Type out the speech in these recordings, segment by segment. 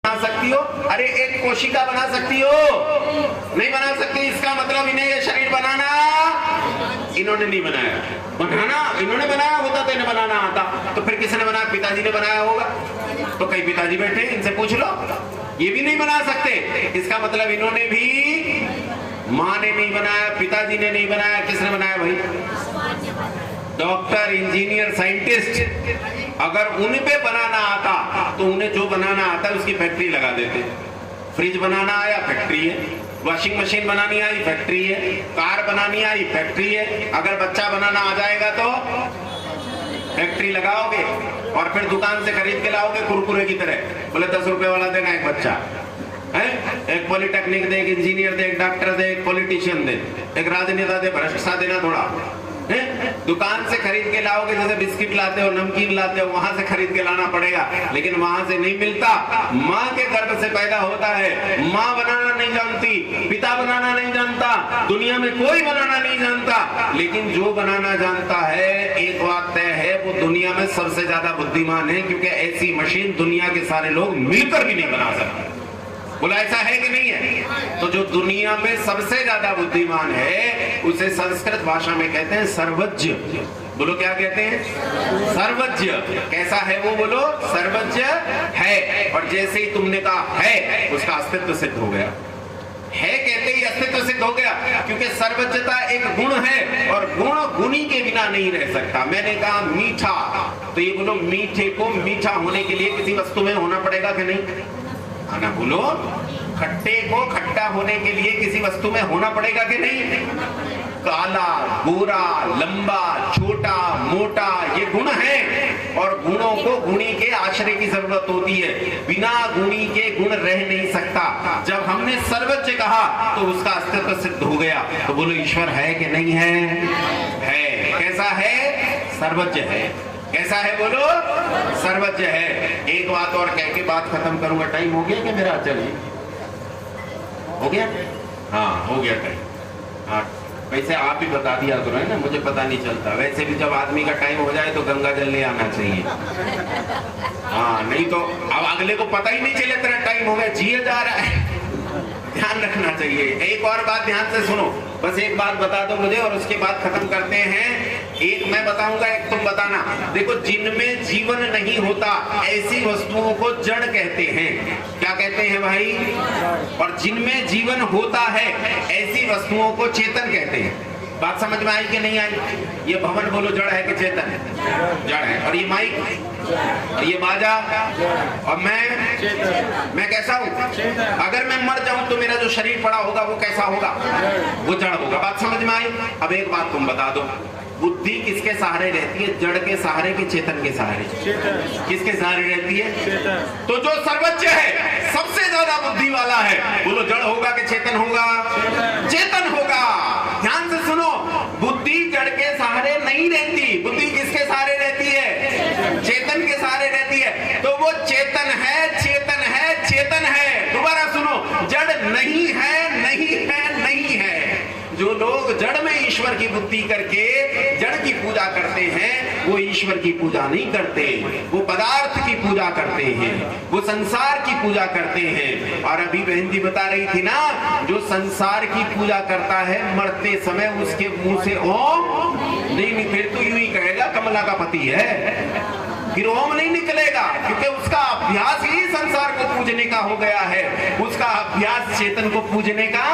बना सकती हो? अरे एक कोशिका बना सकती हो? नहीं बना सकती। इसका मतलब इन्हें ये शरीर बनाना इन्होंने नहीं बनाया। बनाना इन्होंने बनाया होता तो इन्हें बनाना आता, तो फिर किसने बनाया? पिताजी ने बनाया होगा। तो कई पिताजी बैठे, इनसे पूछ लो, ये भी नहीं बना सकते। इसका मतलब इन्होंने भी, माँ ने नहीं बनाया, पिताजी ने नहीं बनाया, किसने बनाया भाई? Doctor, engineer, scientist. अगर उन पे बनाना आता तो उन्हें जो बनाना आता है उसकी फैक्ट्री लगा देते। फ्रिज बनाना आया, फैक्ट्री है। वॉशिंग मशीन बनानी आई, फैक्ट्री है। कार बनानी आई, फैक्ट्री है। अगर बच्चा बनाना आ जाएगा तो फैक्ट्री लगाओगे और फिर दुकान से खरीद के लाओगे कुरकुरे की तरह। बोले 10 रुपए वाला देगा एक बच्चा है, एक पॉलिटेक्निक दे, एक इंजीनियर दे, एक डॉक्टर दे, एक पॉलिटिशियन दे, एक राजनेता दे, भ्रष्ट सा देना थोड़ा है। दुकान से खरीद के लाओगे, जैसे बिस्किट लाते हो, नमकीन लाते हो, वहां से खरीद के लाना पड़ेगा, लेकिन वहां से नहीं मिलता। माँ के गर्भ से पैदा होता है। माँ बनाना नहीं जानती, पिता बनाना नहीं जानता, दुनिया में कोई बनाना नहीं जानता, लेकिन जो बनाना जानता है, एक बात तय है, वो दुनिया में सबसे ज्यादा बुद्धिमान है, क्योंकि ऐसी मशीन दुनिया के सारे लोग मिलकर भी नहीं बना सकते। बोला ऐसा है कि नहीं है? तो जो दुनिया में सबसे ज्यादा बुद्धिमान है उसे संस्कृत भाषा में कहते हैं सर्वज्ञ। बोलो क्या कहते हैं? सर्वज्ञ। कैसा है वो? बोलो सर्वज्ञ है। और जैसे ही तुमने कहा है, उसका अस्तित्व सिद्ध हो गया। है कहते ही अस्तित्व सिद्ध हो गया, क्योंकि सर्वज्ञता एक गुण है और गुण गुणी के बिना नहीं रह सकता। मैंने कहा मीठा, तो ये बोलो मीठे को मीठा होने के लिए किसी वस्तु में होना पड़ेगा कि नहीं? ना बोलो। खट्टे को खट्टा होने के लिए किसी वस्तु में होना पड़ेगा कि नहीं? काला, गोरा, लंबा, छोटा, मोटा, ये गुण है और गुणों को गुणी के आश्रय की जरूरत होती है। बिना गुणी के गुण रह नहीं सकता। जब हमने सर्वज्ञ कहा तो उसका अस्तित्व सिद्ध हो गया। तो बोलो ईश्वर है कि नहीं है? है। कैसा है? सर्वज्ञ है। कैसा है? बोलो सर्वज्ञ है। एक बात और कह के बात खत्म करूंगा। टाइम हो गया क्या मेरा? चलिए, हो गया? हाँ हो गया टाइम। हाँ वैसे आप ही बता दिया करो, है ना, मुझे पता नहीं चलता। वैसे भी जब आदमी का टाइम हो जाए तो गंगा जल ले आना चाहिए। हाँ नहीं तो अब अगले को पता ही नहीं चले तेरा टाइम हो गया, जिए जा रहा है। ध्यान रखना चाहिए। एक और बात ध्यान से सुनो, बस एक बात बता दो मुझे और उसके बाद खत्म करते हैं। एक मैं बताऊंगा, एक तुम बताना। देखो, जिनमें जीवन नहीं होता ऐसी वस्तुओं को जड़ कहते हैं। क्या कहते हैं भाई? और जिनमें जीवन होता है ऐसी वस्तुओं को चेतन कहते हैं। बात समझ में आई कि नहीं आई? ये भवन बोलो जड़ है कि चेतन है? जड़ है। और ये माइक और ये बाजा और मैं कैसा हूँ? अगर मैं मर जाऊं तो मेरा जो शरीर पड़ा होगा वो कैसा होगा? वो जड़ होगा। बात समझ में आई? अब एक बात तुम बता दो, बुद्धि किसके सहारे रहती है? जड़ के सहारे कि चेतन के सहारे? किसके सहारे रहती है? तो जो सर्वज्ञ है, सबसे ज्यादा बुद्धि वाला है, बोलो जड़ होगा कि चेतन होगा? चेतन होगा। ध्यान से सुनो, बुद्धि जड़ के सहारे नहीं रहती। बुद्धि किसके सहारे रहती है? चेतन के सहारे रहती है। तो वो चेतन है, चेतन है, चेतन है। दोबारा सुनो, जड़ नहीं है, नहीं है, नहीं है। जो लोग जड़ में ईश्वर की बुद्धि करके जड़ की पूजा करते हैं, वो ईश्वर की पूजा नहीं करते, वो पदार्थ की पूजा करते हैं, वो संसार की पूजा करते हैं। और अभी बहन जी बता रही थी ना, जो संसार की पूजा करता है मरते समय उसके मुंह से ओम नहीं, फिर तो यूं ही कहेगा कमला का पति है, फिर ओम नहीं निकलेगा, क्योंकि उसका अभ्यास ही संसार को पूजने का हो गया है। उसका अभ्यास चेतन को पूजने का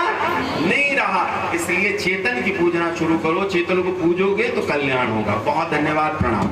नहीं रहा। इसलिए चेतन की पूजना शुरू करो। चेतन को पूजोगे तो कल्याण होगा। बहुत धन्यवाद, प्रणाम।